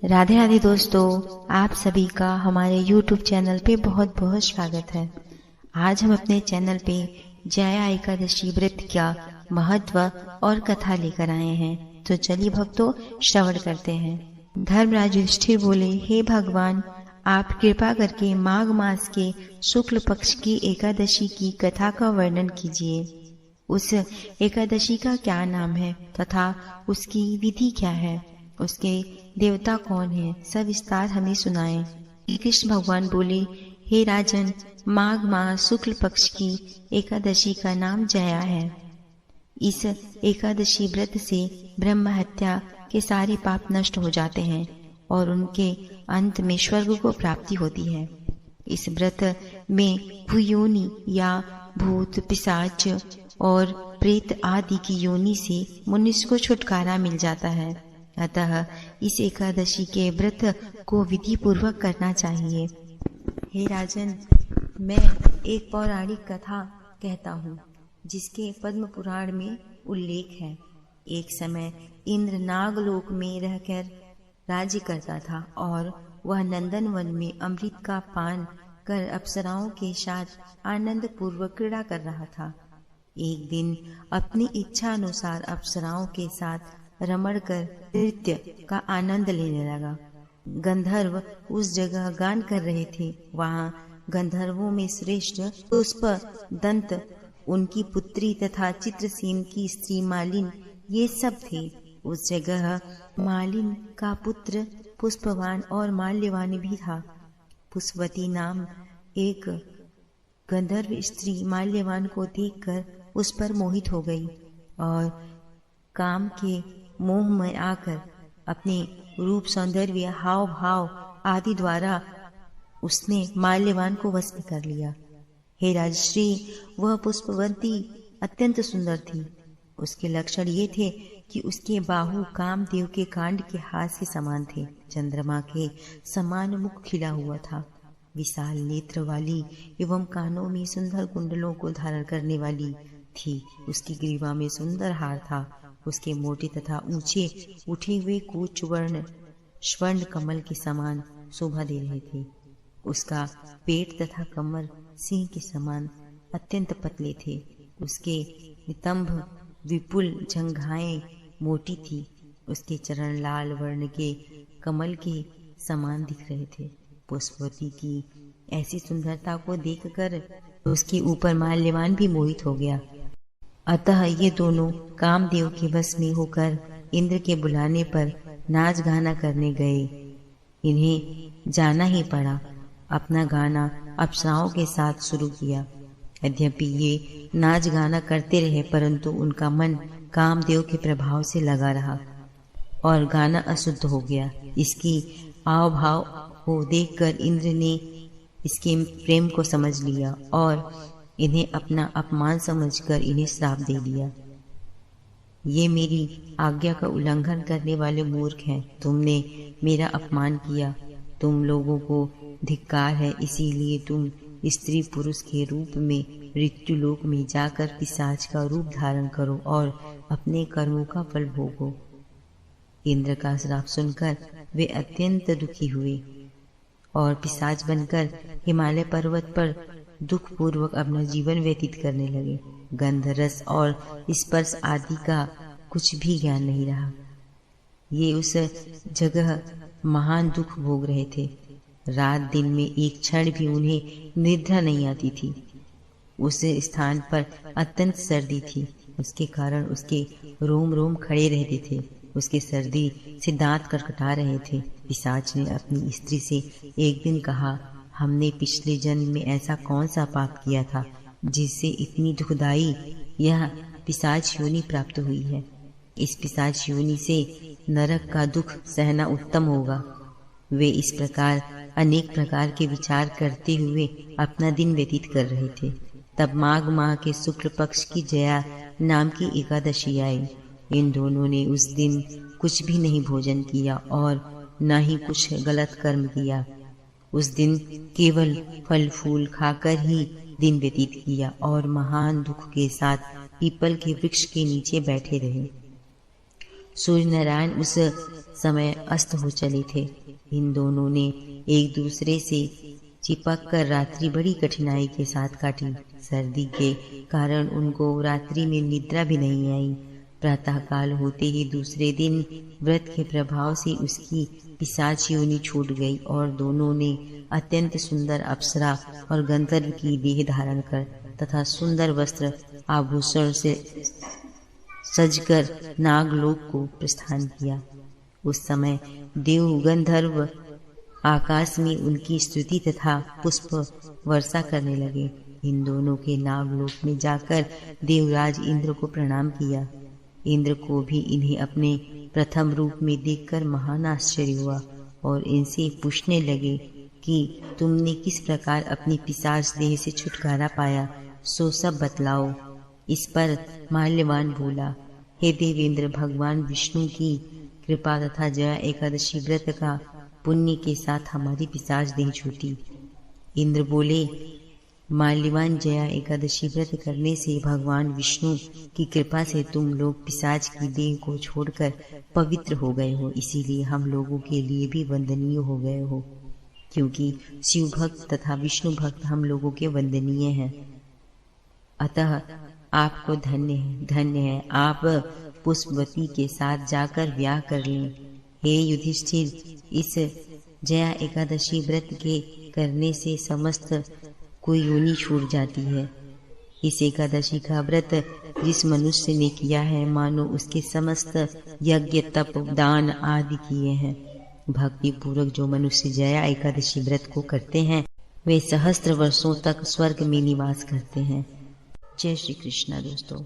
राधे राधे दोस्तों, आप सभी का हमारे YouTube चैनल पे बहुत बहुत स्वागत है। आज हम अपने चैनल पे जया एकादशी व्रत का महत्व और कथा लेकर आए हैं। तो चलिए भक्तों, श्रवण करते हैं। धर्मराज युधिष्ठिर बोले, हे भगवान, आप कृपा करके माघ मास के शुक्ल पक्ष की एकादशी की कथा का वर्णन कीजिए। उस एकादशी का क्या नाम है तथा उसकी विधि क्या है, उसके देवता कौन है, सब विस्तार हमें सुनाएं। कृष्ण भगवान बोले, हे राजन, माघ मास शुक्ल पक्ष की एकादशी का नाम जया है। इस एकादशी व्रत से ब्रह्म हत्या के सारे पाप नष्ट हो जाते हैं और उनके अंत में स्वर्ग को प्राप्ति होती है। इस व्रत में भूयोनि या भूत, पिशाच और प्रेत आदि की योनि से मनुष्य को छुटकारा मिल जाता है। अतः इस एकादशी के व्रत को विधि पूर्वक करना चाहिए। हे राजन, मैं एक पौराणिक कथा कहता हूँ जिसके पद्म पुराण में उल्लेख है। एक समय इंद्र नागलोक में रहकर राज्य करता था और वह नंदन वन में अमृत का पान कर अप्सराओं के साथ आनंद पूर्वक क्रीड़ा कर रहा था। एक दिन अपनी इच्छा अनुसार अप्सराओं के साथ रमण कर नृत्य का आनंद लेने लगा। गंधर्व उस जगह गान कर रहे थे। वहाँ गंधर्वों में श्रेष्ठ पुष्प दंत, उनकी पुत्री तथा चित्रसेन की स्त्री मालिन, ये सब थे। उस जगह मालिन का पुत्र पुष्पवान और माल्यवान भी था। पुष्पवती नाम एक गंधर्व स्त्री माल्यवान को देखकर उस पर मोहित हो गई और काम के मोह में आकर अपने रूप, सौंदर्य, हाव भाव आदि द्वारा उसने माल्यवान को वश में कर लिया। हे राजश्री, वह पुष्पवती अत्यंत सुंदर थी। उसके लक्षण ये थे कि उसके बाहु कामदेव के कांड के हाथ के समान थे। चंद्रमा के समान मुख खिला हुआ था। विशाल नेत्र वाली एवं कानों में सुंदर कुंडलों को धारण करने वाली थी। उसकी ग्रीवा में सुंदर हार था। उसके मोटे तथा ऊंचे उठे हुए कूच स्वर्ण कमल के समान शोभा दे रहे थे। उसका पेट तथा कमर सिंह के समान अत्यंत पतले थे। उसके नितंब विपुल जंघाएं मोटी थी। उसके चरण लाल वर्ण के कमल के समान दिख रहे थे। पुष्पवती की ऐसी सुंदरता को देखकर उसके ऊपर माल्यवान भी मोहित हो गया। अतः ये दोनों कामदेव के वश में होकर इंद्र के बुलाने पर नाच गाना करने गए। इन्हें जाना ही पड़ा। अपना गाना अप्सराओं के साथ शुरू किया। यद्यपि ये नाच गाना करते रहे, परंतु उनका मन कामदेव के प्रभाव से लगा रहा और गाना अशुद्ध हो गया। इसकी आव भाव को देखकर इंद्र ने इसके प्रेम को समझ लिया और इन्हें अपना अपमान समझकर इन्हें श्राप दे दिया। ये मेरी आज्ञा का उल्लंघन करने वाले मूर्ख हैं। तुमने मेरा अपमान किया। तुम लोगों को धिक्कार है, इसीलिए तुम स्त्री पुरुष के रूप में मृत्यु लोक में जाकर पिशाच का रूप धारण करो और अपने कर्मों का फल भोगो। इंद्र का श्राप सुनकर वे अत्यंत दुखी हुए और पिशाच बनकर हिमालय पर्वत पर दुख पूर्वक अपना जीवन व्यतीत करने लगे। गंध, रस और स्पर्श आदि का कुछ भी ज्ञान नहीं रहा। ये उस जगह महान दुख भोग रहे थे। रात दिन में एक क्षण भी उन्हें निद्रा नहीं आती थी। उस स्थान पर अत्यंत सर्दी थी। उसके कारण उसके रोम रोम खड़े रहते थे। उसके सर्दी से दांत कटकटा रहे थे। पिशाच ने अपनी स्त्री से एक दिन कहा, हमने पिछले जन्म में ऐसा कौन सा पाप किया था जिससे इतनी दुखदाई यह पिशाच योनि प्राप्त हुई है। इस पिशाच योनि से नरक का दुख सहना उत्तम होगा। वे इस प्रकार अनेक प्रकार के विचार करते हुए अपना दिन व्यतीत कर रहे थे। तब माघ माह के शुक्ल पक्ष की जया नाम की एकादशी आई। इन दोनों ने उस दिन कुछ भी नहीं भोजन किया और न ही कुछ गलत कर्म किया। उस दिन केवल फल फूल खाकर ही दिन व्यतीत किया और महान दुख के साथ पीपल के वृक्ष के नीचे बैठे रहे। सूर्य नारायण उस समय अस्त हो चले थे। इन दोनों ने एक दूसरे से चिपक कर रात्रि बड़ी कठिनाई के साथ काटी। सर्दी के कारण उनको रात्रि में निद्रा भी नहीं आई। प्रातःकाल होते ही दूसरे दिन व्रत के प्रभाव से उसकी पिशाच योनि छूट गई और दोनों ने अत्यंत सुंदर अप्सरा और गंधर्व की देह धारण कर तथा सुंदर वस्त्र आभूषण से सजकर नागलोक को प्रस्थान किया। उस समय देव गंधर्व आकाश में उनकी स्तुति तथा पुष्प वर्षा करने लगे। इन दोनों के नागलोक में जाकर देवराज इंद्र को प्रणाम किया। इंद्र को भी इन्हें अपने प्रथम रूप में देखकर महान आश्चर्य हुआ और इनसे पूछने लगे कि तुमने किस प्रकार अपनी पिशाच देह से छुटकारा पाया, सो सब बतलाओ। इस पर माल्यवान बोला, हे देवेंद्र, भगवान विष्णु की कृपा तथा जया एकादशी व्रत का पुण्य के साथ हमारी पिशाच देह छूटी। इंद्र बोले, माल्यवान, जया एकादशी व्रत करने से भगवान विष्णु की कृपा से तुम लोग पिशाच की देह को छोड़कर पवित्र हो गए हो, इसीलिए हम लोगों के लिए भी वंदनीय हो गए हो, क्योंकि शिव भक्त तथा विष्णु भक्त हम लोगों के वंदनीय हैं। अतः आपको धन्य है। आप पुष्पवती के साथ जाकर ब्याह कर लें। हे युधिष्ठिर, इस जया एकादशी व्रत के करने से समस्त कोई योनि छूट जाती है। इस एकादशी का व्रत जिस मनुष्य ने किया है, मानो उसके समस्त यज्ञ तप दान आदि किए हैं। भक्ति पूर्वक जो मनुष्य जया एकादशी व्रत को करते हैं, वे सहस्त्र वर्षों तक स्वर्ग में निवास करते हैं। जय श्री कृष्ण दोस्तों।